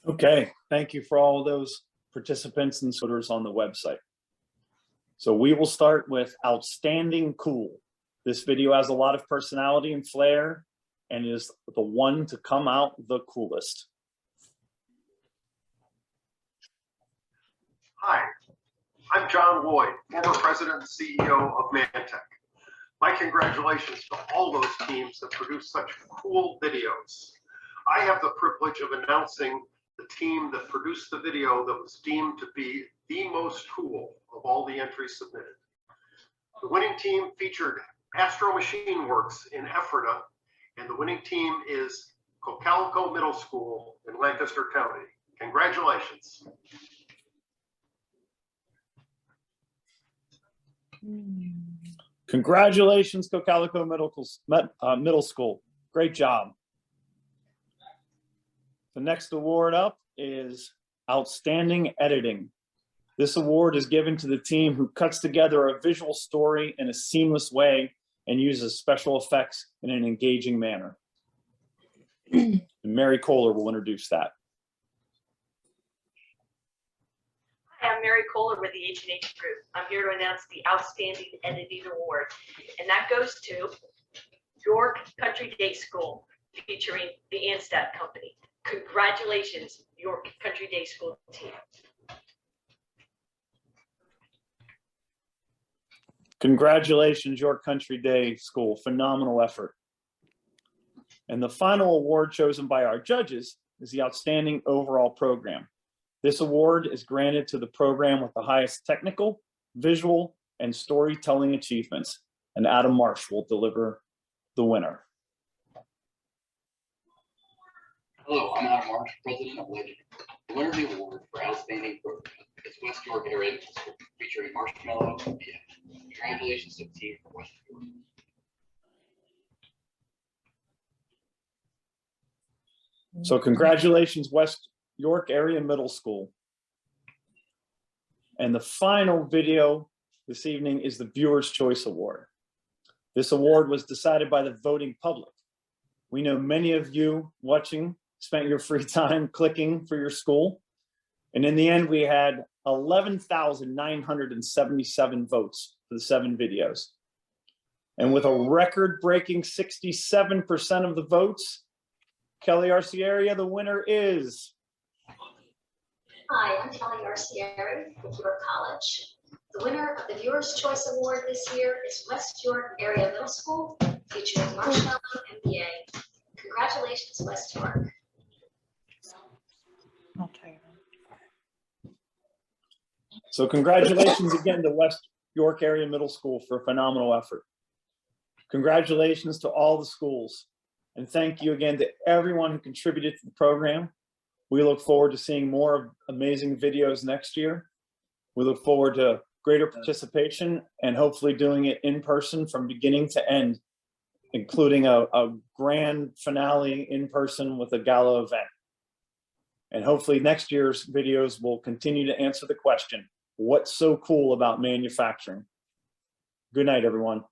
Okay, thank you for all of those participants and supporters on the website. So we will start with Outstanding Cool. This video has a lot of personality and flair and is the one to come out the coolest. Hi, I'm John Lloyd, former president and CEO of Mantec. My congratulations to all those teams that produce such cool videos. I have the privilege of announcing the team that produced the video that was deemed to be the most cool of all the entries submitted. The winning team featured Astro Machine Works in Ephrata, and the winning team is Cocalico Middle School in Lancaster County. Congratulations. Congratulations, Cocalico Middle School. Great job. The next award up is Outstanding Editing. This award is given to the team who cuts together a visual story in a seamless way and uses special effects in an engaging manner. And Mary Kohler will introduce that. Hi, I'm Mary Kohler with the H&H Group. I'm here to announce the Outstanding Editing Award, and that goes to York Country Day School, featuring the Anstad Company. Congratulations, York Country Day School team. Congratulations, York Country Day School. Phenomenal effort. And the final award chosen by our judges is the Outstanding Overall Program. This award is granted to the program with the highest technical, visual, and storytelling achievements. And Adam Marsh will deliver the winner. Hello, I'm Adam Marsh, president of Legend. The winner of the award for Outstanding Program is West York Area Middle School, featuring Marshmallow and Pia. Congratulations to the team from West York. So congratulations, West York Area Middle School. And the final video this evening is the Viewer's Choice Award. This award was decided by the voting public. We know many of you watching spent your free time clicking for your school. And in the end, we had 11,977 votes for the 7 videos. And with a record-breaking 67% of the votes, Kelly Arcieri, the winner is. Hi, I'm Kelly Arcieri with York College. The winner of the Viewer's Choice Award this year is West York Area Middle School, featuring Marshmallow MBA. Congratulations, West York. So congratulations again to West York Area Middle School for a phenomenal effort. Congratulations to all the schools. And thank you again to everyone who contributed to the program. We look forward to seeing more amazing videos next year. We look forward to greater participation and hopefully doing it in person from beginning to end, including a grand finale in person with a gala event. And hopefully next year's videos will continue to answer the question, what's so cool about manufacturing? Good night, everyone.